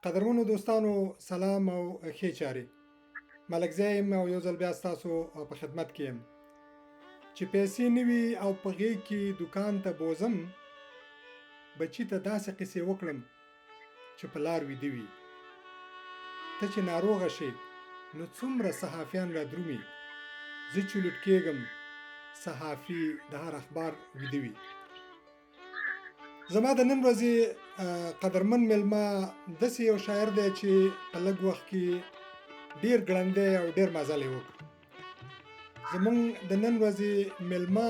قدرمنو دوستانو سلام او ښې چارې. ملکزی یم او یو ځل بیا ستاسو په خدمت کې یم چې پیسې نه وي او په غېږ کې دوکان ته بوزم، بچي ته داسې قصې وکړم چې په لار ویده وي. ته چې ناروغه شې نو څومره صحافیان را درومي، زه چې لوټ کېږم صحافي د هر اخبار ویده وي. زما د نن ورځې قدرمن میلمه داسې یو شاعر دی چې په لږ وخت کې ډېر ګړندی او ډېر مزل یې وکړ. زمونږ د نن ورځې میلمه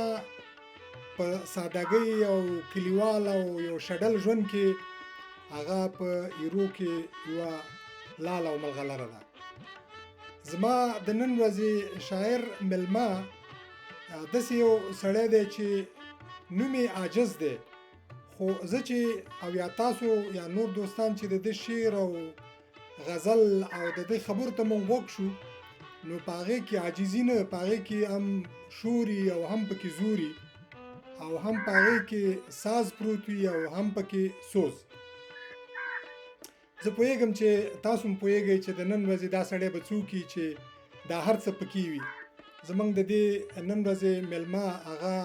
په سادهګۍ او کلیوال او یو شډل ژوند کې هغه په ایرو کې یوه لال او ملغلره ده. زما د نن ورځې شاعر میلمه داسې یو سړی دی چې نوم یې عاجز دی، خو زه چې او یا تاسو یا نور دوستان چې د دې شعر او غزل او د دې خبرو ته مونږ غوږ شو نو په هغې کې عاجزي نه، په هغې کې هم شوري او هم پکې زوري او هم په هغې کې ساز پروت وي او هم پکې سوز. زه پوهېږم چې تاسو هم پوهېږئ چې د نن ورځې دا سړی به څوک وي چې دا هر څه پکې وي. زمونږ د دې نن ورځې میلمه هغه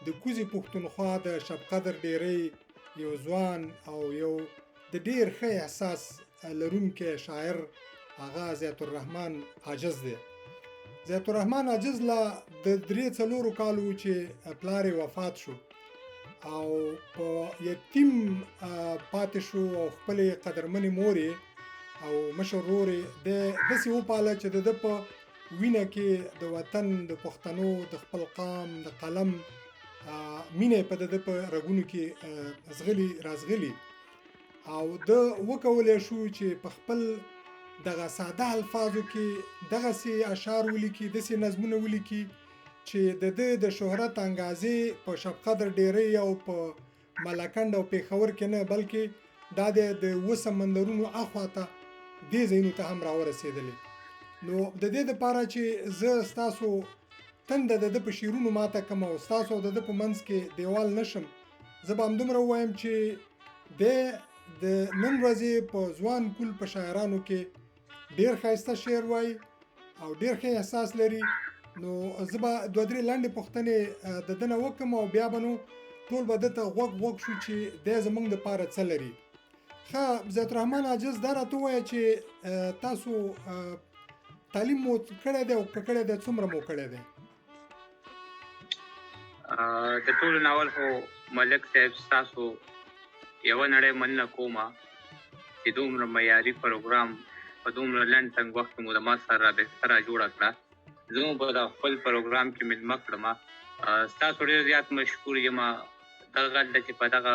د کوزې پښتونخوا د شب قدر ډیرۍ یو ځوان او یو د ډیر ښه احساس لرونکی شاعر هغه ضیاء الرحمن عاجز دی. ضیاء الرحمن عاجز لا د 3-4 کالو چې پلار یې وفات شو او په یتیم پاتې شو او خپلې قدرمنې مور او مشر ورور یې داسې وپاله چې د ده په وینه کې د وطن د پښتنو د خپل قام د قلم مینه په د په رګونو کې زغلی رازغلی او د وکولې شو چې په خپل دغه ساده الفاظو کې دغه سي اشعار ولیکي، داسې نظمونه ولیکي چې د شهرت انګازې په شب قدر ډیرۍ او په ملکنډ او پیښور کې نه بلکې دا د سمندرونو اخواته دې ځایونو ته هم راورسېدلې. نو د دې دپاره چې زه ستاسو تنده د ده په شعرونو ماته کم او ستاسو د ده په منځ کې دیوال نشم، زه به همدومره ووایم چې دی د نن ورځې په ځوان کول په شاعرانو کې ډېر ښایسته شعر وایي او ډېر ښه احساس لري. نو زه به 2-3 لنډې پوښتنې د ده نه وکړم او بیا به نو ټول به ده ته غوږ شو چې دی زموږ دپاره څه لري. ښه ضیاء الرحمن عاجز دا راته ووایه چې تاسو تعلیم مو کړی دی او که کړی دی څومره مو کړی دی؟ د ټولو ناول خو ملک صاحب ستاسو یوه نړۍ مننه کومه چې دومره معیاري پروګرام په دومره لنډ تنګ وخت کې مو د ما سره رابطه را جوړه کړه. زه مو په خپل پروګرام کې مېلمه کړم. ستاسو ډېر زیات مشکور یم. دغه غل ده چې په دغه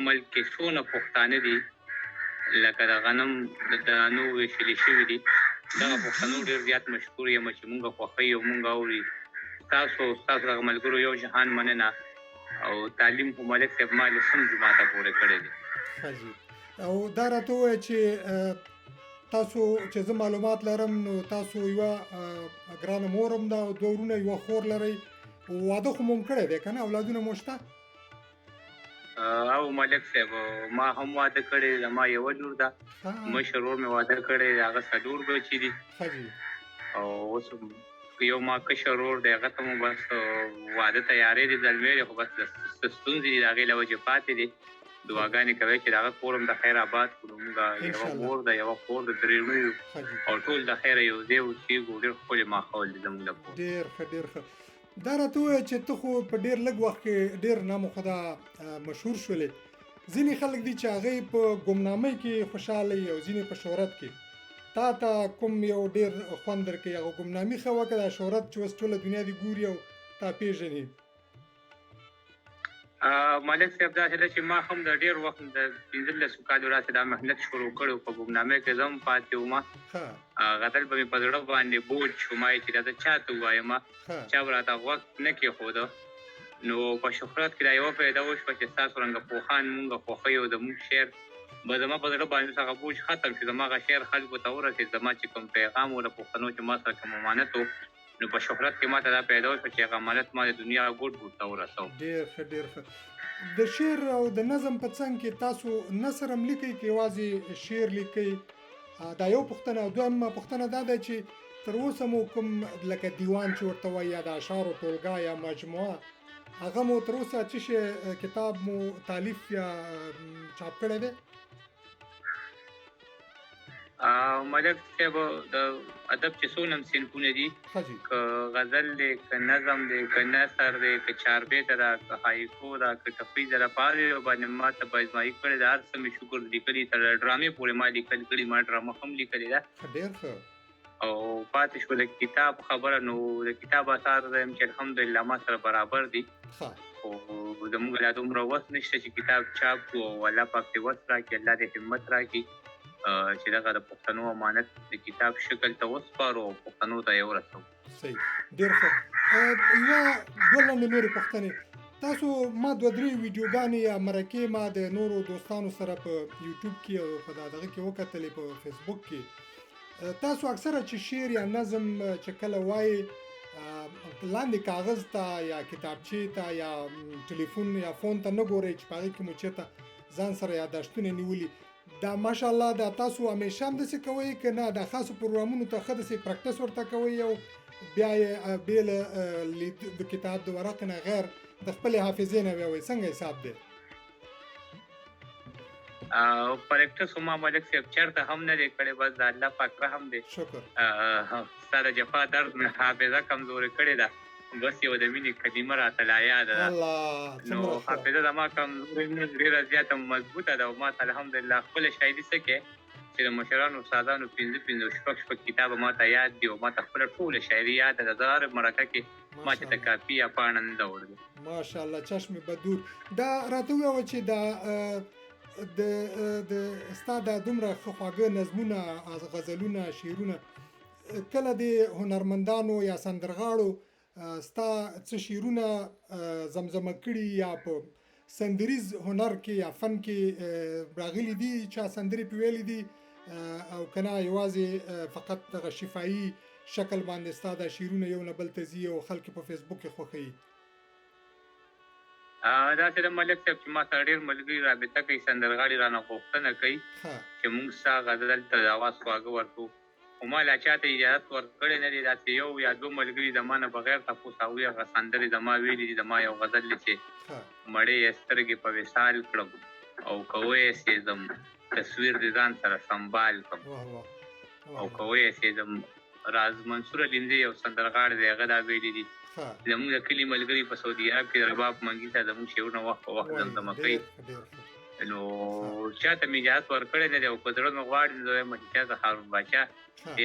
ملک کې څونه پښتانه دي لکه د غنم د دانو ویشلي شوي دي، دغه پښتنو ډېر زیات مشکور یم چې مونږ خوښوي او مونږ اوري. ستاسو دغه ملګرو یو جهان مننه او تعلیم خو ملک صاحب ما له سم جماعته پورې کړی دی. او دا راته ووایه چې تاسو چې زه معلومات لرم نو تاسو یوه ګرانه مور هم ده او 2 ورونه یوه خور لرئ. واده خو مو هم کړی دی که نه؟ اولادونه مو شته؟ او ملک صاحب ما هم واده کړی، زما یوه لور ده، مشر ورور مې واده کړی دی، هغه 4 بچي دي او اوس یو ما کشر ورور دی، هغه ته مو بس واده تیارې دي، زلمی دی، خو بس ستونزې دي د هغې له وجې پاتې دي. دعاګانې کوئ چې د هغه کور هم د خیر آباد کړو. مونږ یوه مور ده، یوه خور د 3 لویو او ټول د خیره یو ځای اوسېږو. ډېر ښکلې ماحول دی زموږ د کور. ډېر ښه ډېر ښه. دا راته ووایه چې ته خو په ډېر لږ وخت کې ډېر نامخدا مشهور شولې. ځینې خلک دي چې هغوی په ګمنامۍ کې خوشحاله وي او ځینې په شهرت کې. تا ته کوم یو ډېر خوند درکوي؟ هغه ګمنامي ښه وه که دا شهرت چې اوس ټوله دنیا دې ګوري او تا پېژني؟ ملک صاحب داسې ده چې ما هم د ډېر وخت د 15 کالو راسې دا محنت شروع کړی په ګمنامۍ کې زه هم پاتې وم. غزل به مې په زړه باندې بوج شو، ما چې دا زه چا ته ووایم، چا به راته غوږ نه کېښوده. نو په شهرت کې دا یوه پیدا وشوه چې ستاسو رنګه پوهان مونږ خوښوي او د مونږ شعر به زما په زړه باندې هغه بوج ختم شو. زما هغه شعر خلکو ته ورسېد، زما چې کوم پیغام و د پښتنو چې ما سره کوم امانت و نو په شهرت کې ما ته دا پیدا وشوه چې هغه امانت ما د دنیا ګوټ ګوټ ته ورسو. ډېر ښه ډېر ښه. د شعر او د نظم په څنګ کې تاسو نثر هم لیکئ که یوازې شعر لیکئ؟ دا یو پوښتنه. او دویمه پوښتنه دا ده چې تر اوسه مو کوم لکه دیوان چې ورته وایي یا د اشعارو ټولګه یا مجموعه هغه مو تر اوسه څه شی کتاب مو تالیف یا چاپ کړی دی؟ ملک صاحب د ادب چې څونه صنفونه دي، ښه جي. که غزل دی، که نظم دی، که نثر دی، که چاربیت ده، که هایکو ده، که ټپي ده، په هر یو باندې ما تبایزمایي کړې ده. هر څه مې شکر لیکلي، تر ډرامې پورې ما لیکل کړي، ما ډرامه هم لیکلې ده. ډېر ښه. او پاتې شو د کتاب خبره، نو د کتاب اثار چې الحمدلله ما سره برابر دي. ښه. خو زموږ لا دومره وس نشته چې کتاب چاپ کړو، او الله پاک دې وس راکړي، الله دې همت راکړي چې دغه د پښتنو امانت د کتاب شکل ته وسپارو او پښتنو ته یې ورسوو. صحیح، ډېر ښه. یوه دوه لنډې نورې پوښتنې. تاسو ما دوه درې ویډیوګانې یا مرکې ما د نورو دوستانو سره په یوټیوب کې او په دغه کې وکتلې، په فیسبوک کې. تاسو اکثره چې شعر یا نظم چې کله وایي لاندې کاغذ ته یا کتابچې ته یا ټلیفون یا فون ته نه ګورئ چې په هغې کې مو چېرته ځان سره یاداشتونه نیولي. دا ماشاءالله دا تاسو همیشه هم داسې کوئ که نه دا خاصو پروګرامونو ته ښه داسې پراکټس ورته کوئ او بیا یې بې له د کتاب د ورق نه غیر د خپلې حافظې نه بیا وایي څنګه حساب دی؟ پراکټس خو ما ملک صاحب چېرته هم نه دی کړی، بس د الله پاک رحم دی. شکر. ستا د جفا درد مې حافظه کمزورې کړې ده، بس یو د مینې کلمه راته لا یاده ده. نو حافظه زما کمزورې نه، ډېره زیاته مضبوطه ده. او ما ته الحمدلله خپله شاعري څه کې چې د مشرانو استادانو 5 شپږ کتابه ما ته یاد دي، او ما ته خپله ټوله شاعري یاده ده. زه هر مرکه کې ما چې ته کاپي یا پاڼه نه ده وړلې. ماشاءالله، چشم بدور. دا راته ووایه چې دا د ستا دا دومره ښه خواږه نظمونه، غزلونه، شعرونه کله د هنرمندانو یا سندرغاړو ستا څه شعرونه زمزمه کړي یا په سندریز هنر کې یا فن کې راغلي دي، چا سندرې پې ویلي دي، او که نه یوازې فقط دغه شفاهي شکل باندې ستا دا شعرونه یو نه بل ته ځي او خلک په فیسبوک کې خوښوي؟ داسې د ملک صاحب چې ما سره ډېر ملګري رابطه کوي، سندرغاړي رانه غوښتنه کوي چې موږ ستا غزل ته د اواز خواږه ورکړو. خو ما لا چاته اجازت ورکړی نه دی. داسې یو یا دوه ملګري د ما نه بغیر تپوس هغوی هغه سندرې د ما ویلي دي. د ما یو غزل دی چې مړې یې سترګې په وصال کړم او که ویسېږم تصویر د ځان سره سنبال کړم، او که ویسېږم. راز منصور علینزي یو سندرغاړی دی، هغه دا ویلي دي. زموږ د کلي ملګري په سعودي عرب کې د رباب منګي ته زموږ شعرونه وخت په وخت زمزمه کوي. نو چاته مې اجازت ورکړی نه دی، او په زړه مې غواړي نو زه وایم چې چا ته هارون باچا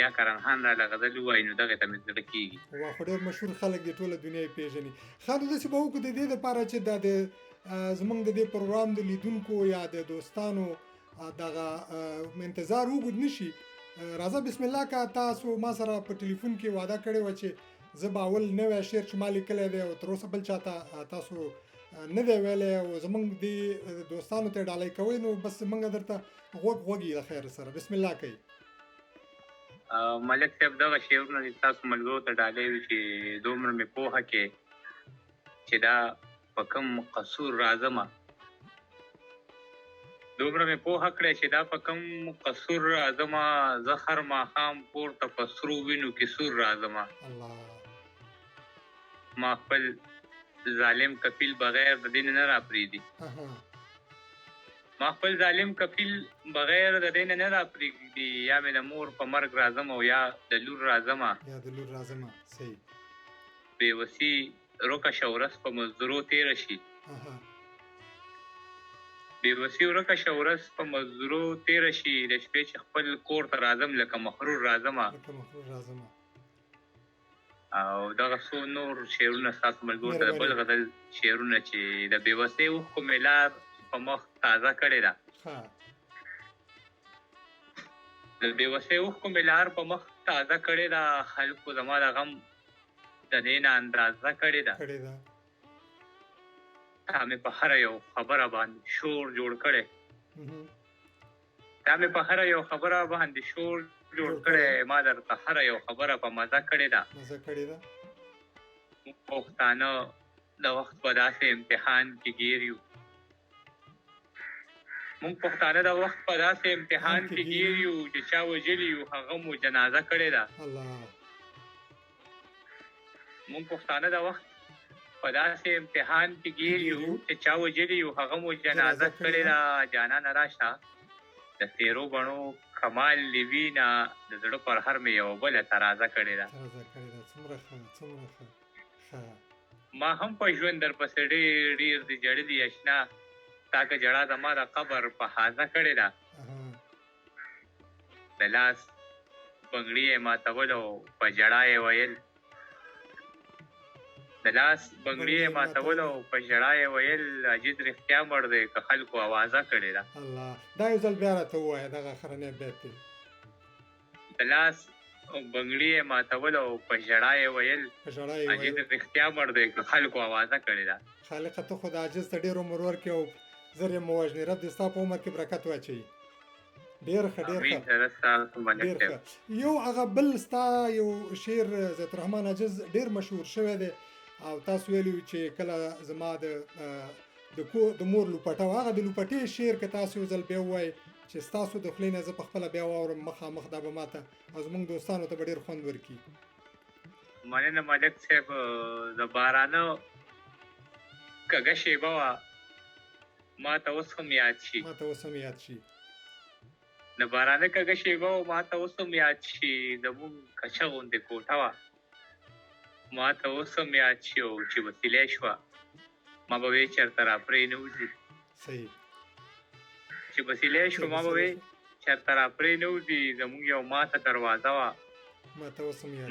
یا کرن خان راله غزل ووایي نو دغې ته مې زړه کېږي. واه، خو ډېر مشهور خلک دي، ټوله دنیا یې پېژني. ښه، نو داسې به وکړو د دې دپاره چې دا د زموږ د دې پروګرام د لیدونکو یا د دوستانو دغه انتظار اوږد نه شي. راځه بسم الله که تاسو ما سره په ټلیفون کې وعده کړې وه چې زه به اول نوی شعر چې ما لیکلی دی او تر اوسه بل چاته تاسو نه دی ویلی او زموږ دې دوستانو ته یې ډالۍ کوئ، نو بس موږ درته غوږ یې د خیر سره بسم الله کوي. ملک صاحب دغه شعرونه دې تاسو ملګرو ته ډالۍ وي چې دومره مې پوهه کې چې دا په کوم قصور راځمه، دومره مې پوهه کړی چې دا په کوم قصور راځمه، زه هر ماښام پورته په سرو وینو کې سور راځمه. ما خپل ظالم کفیل بغیر د دین نه راپرېږدي، ما خپل ظالم کفیل بغیر د دین نه راپرېږدي. یا مې د مور په مرګ راځم او یا د لور راځمه، صحیح. بې وسي روکه شه ورځ په مزدورو تېره شي، بې وسي ورکه شه ورځ په مزدورو تېره شي. د شپې چې خپل کور ته راځم لکه محرور راځمه. او دغه څو نور شعرونه ستاسو ملګرو ته د بل غزل شعرونه چې د بې وسۍ اوښکو مې لار په مخ تازه کړې ده، د بې وسۍ اوښکو مې لار په مخ تازه کړې ده. خلکو زما د غم د دې نه اندازه کړې ده، تا مې په هره یو خبره باندې شور جوړ کړی، تا مې په هره یو خبره باندې شور جوړ کړی. ما درته هره یو خبره په مزه کړې ده. موږ پښتانه د وخت په داسې امتحان کې ګیر یو، مونږ پښتانه د وخت په داسې امتحان کې ګیر یو چې چا وژلي یو هغه مو جنازه کړې ده. الله مونږ پښتانه د وخت په داسې امتحان کې ګیر یو چې چا وژلي یو هغه مو جنازه کړې ده. جانانه راشه د تیرو بڼو کمال لیوینا د زړه پر هر مې یوه بله ترازه کړې ده. څومره ښه څومره ښه. ما هم په ژوند درپسې ډېر ډېر دي جړلي اشنا، تا که جړا زما د قبر په حاضه کړې ده. د لاس بنګړي یې ماتول او په ژړا یې ویل، د لاس بنګړي یې ماتول او په ژړا یې ویل عجیز رښتیا مړ دی که خلکو اوازه کړې ده. الله دا یو ځل بیا راته ووایه دغه اخرنی بیت دی. د لاس بنګړي یې ماتول او په ژړا یې ویل عجیز رښتیا مړ دی که خلکو اوازه کړې ده. خالقه ته خو د عاجز ته ډېر عمر ورکړې او زر یې مه وژنې. رب دې ستا په عمر کې برکت واچوي. ډېر ښه ډېر ښه. یو هغه بل ستا یو شعر زیات الرحمن عاجز ډېر مشهور شوی دی او تاسو ویلي چې کله زما د مور لوپټه وه، هغه د لوپټې شعر که تاسو یو ځل بیا ووایئ چې ستاسو د خولې نه زه پخپله بیا واورم مخامخ، دا به ماته او زموږ دوستانو ته به ډېر خوند ورکړي. مننه ملک صاحب. د بارانه کږه شیبه وه ماته اوس هم یاد شي. د بارانه کږه شیبه وه ماته اوس هم یاد شي. زموږ کچه غوندې کوټه وه ماته اوس هم یاد شي. او چې وسیلې شوه ما به وی چېرته راپرې نه وځي. چې وسیلې شوه ما به وی چېرته راپرې نه وځي. زموږ یو ماته دروازه وه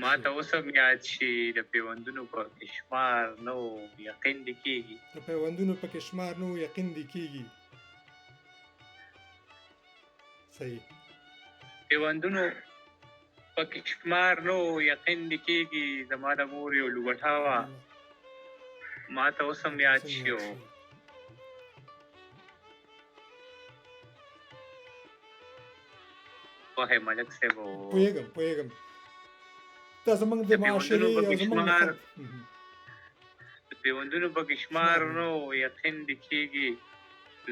ماته اوس هم یاد شي. د پیوندونو په کې شمار نه و یقین دې کېږي. پیوندونو په کې شمار نه و یقین دې کېږي. زما د مور یو لوبټه وه ماته اوس هم یاد شي. وای ملک صاحب پوهېږم دا زموږ د معاشرې او زموږ د پیوندونو په کې شمار نه و یقین دې کېږي.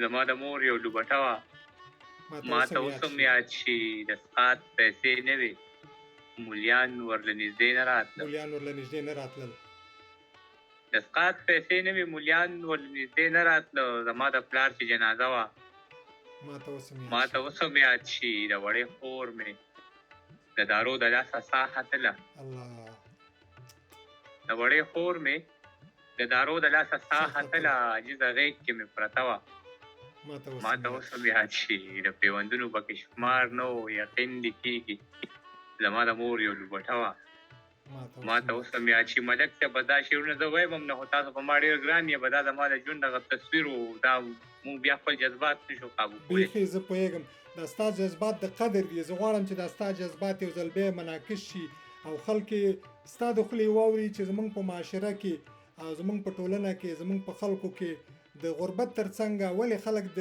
زما د مور یو لوبټه وه ماته اوس هم یاد شي. د سقاط پیسې نه وې مولیان ورله نږدې نه راتلل. د سقاط پیسې نه وې مولیان ورله نږدې نه راتله. زما د پلار چې جنازه وه ماته اوس هم یاد شي. د وړې خور مې د دارو د لاسه ساه ختله. د وړې خور مې د دارو د لاسه ساه ختله. عجیزه غېږ کې مې پرته وه ماته اوس هم یاد شي. د پیوندونو په کې شمار نه و یقین دې کېږي. زما د مور یو لوبټه وه ماته اوس هم یاد شي. ملک صاحب به دا شعرونه زه وایم هم نه خو تاسو په ما ډېر ګران یې. به دا زما د ژوند دغه تصویر و. دا مونږ بیا خپل جذبات نشو قابو کولی. بیخي زه پوهېږم دا ستا جذبات د قدر دي. زه غواړم چې دا ستا جذبات یو ځل بیا منعکس شي او خلک ستا د خولې واوري چې زموږ په معاشره کې او زموږ په ټولنه کې زموږ په خلکو کې د غربت تر څنګه ولې خلک د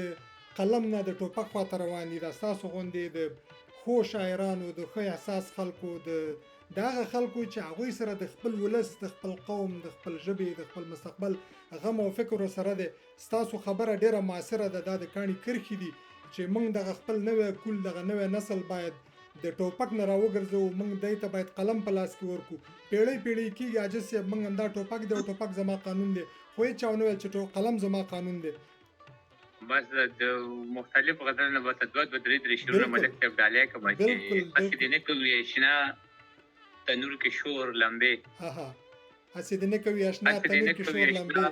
قلم نه د ټوپک خواته روان دي. دا ستاسو غوندې د ښو شاعرانو د ښه احساس خلکو د هغه خلکو چې هغوی سره د خپل ولس د خپل قوم د خپل ژبې د خپل مستقبل غم او فکر سره دی. ستاسو خبره ډیره معاصره ده. دا د کاڼي کرښې دي چې موږ دغه خپل نوی کول دغه نوی نسل باید د ټوپک نه راوګرځو. موږ دی ته باید قلم په لاس کې ورکو. پیړۍ کېږي عاجز صاحب موږ همدا ټوپک دی او ټوپک زما قانون دی خو هېچا ونه ویل چې قلم زما قانون دی. بس د مختلف غزلونو به ته دوه درې شعرونه ملک صاحب ډالۍ کړم چې هسې دې نه کوي اشنا تنور کې شور لمبې. هسې دې نه کوي اشنا تنور کې شور لمبې.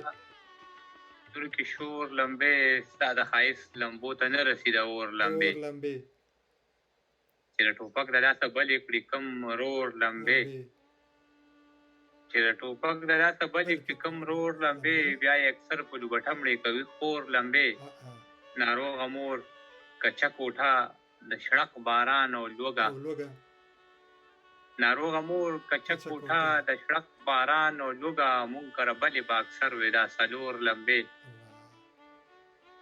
تنور کې شور لمبې ستا د ښایست لمبو ته نه رسېده اور لمبې. چې د ټوپک د لاسه بلې کړي کوم رور لمبې. چې د ټوپک د لاسه بلې کړي کوم رور لمبې. بیا یې اکثر په لوبټه مړې کوي خور لمبې. ناروغه مور کچه کوټه د شړق باران او لوږه. ناروغه مور کچه کوټه د شړق باران او لوږه. مونږ کره بلې به اکثر وې دا څلور لمبې.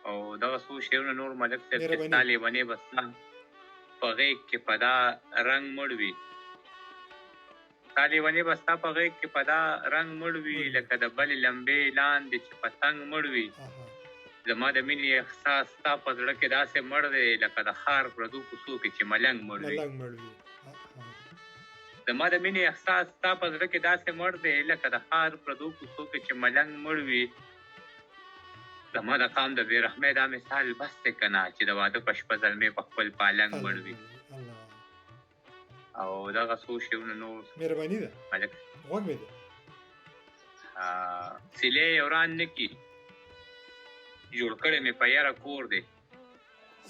او دغه څو شعرونه نور ملک صاحب چې ستا لیونې به ستا په غېږ کې په دا رنګ مړ وي. ستا لیونې به ستا په غېږ کې په دا رنګ مړ وي لکه د بلې لمبې لاندې چې پتنګ مړ وي. زما د مینې احساس ستا په زړه کې داسې مړ دی لکه د ښار پردو کوڅو کې چې ملنګ مړ وي. ملنګ مړ وي. زما د مینې احساس ستا په زړه کې داسې مړ دی لکه د ښار پردو کوڅو کې چې ملنګ مړ وي. زما د قام د بې رحمۍ دا مثال بس دی که نه چې د واده په شپه زلمې په خپل پالنګ مړ وي. او دغه څو شیونه نور مهرباني ده ملک غوږ مې دی. سیلې یې وران نه کي جوړ کړی مې په یاره کور دی.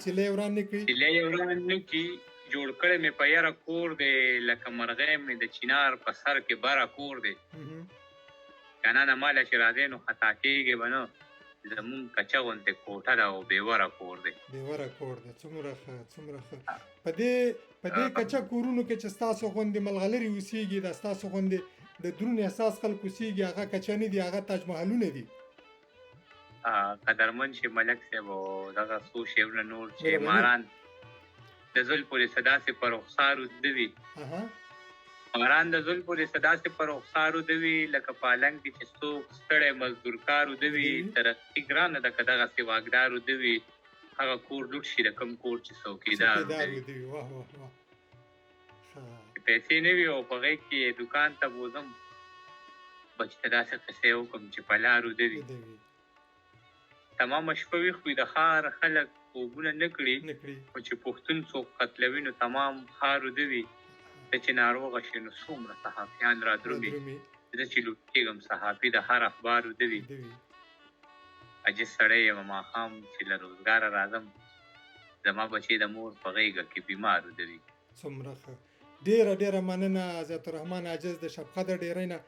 سیلې وران نه کړي. سیلې یې وران نه کي جوړ کړی مې په یاره کور دی لکه مرغۍ مې د چینار په سر کې بره کور دی. کنانه ماله چې راځې نو خطا کېږې به نه زمونږ کچه غوندې کوټه ده او بېوره کور دی. بېوره کور دی. څومره ښه څومره ښه. په دې کچه کورونو کې چې ستاسو غوندې ملغلرې اوسېږي دا ستاسو غوندې د دروند احساس خلک اوسېږي هغه کچه نه دي هغه تاج محلونه دي. قدرمن چې ملک صاحب او دغه څو شیونه نور چې ماران د زلفو د داسې په رخسارو دوي ماران د زلفو د داسې په رخسارو دوي لکه پالنګ کې چې څوک ستړی مزدورکارو دوي ترقي ګرانه ده که دغسې واګدارو دوي هغه کور لوټ شي د کوم کور چې څوکیدارو دوي. پیسې نه وي او په غېږ کې دوکان ته بوځم بچ ته داسې قصې وکړم چې په لارو دوي. تمامه شپه ویښ وي د ښار خلک خوبونه نه کړي خو چې پښتون څوک قتلوي نو تمام ښار وده وي. ته چې ناروغه شي نو څومره صحافیان را درومي زه چې لوټ کېږم صحافي د هر اخبار وده وي. عجز سړی یم ماښام چې له روزګاره راځم زما بچی د مور په غېږه کې بیمار وده وي. څومره ښه. ډېره ډېره مننه حضرت الرحمن عاجز د شبقدر ډېرۍ نه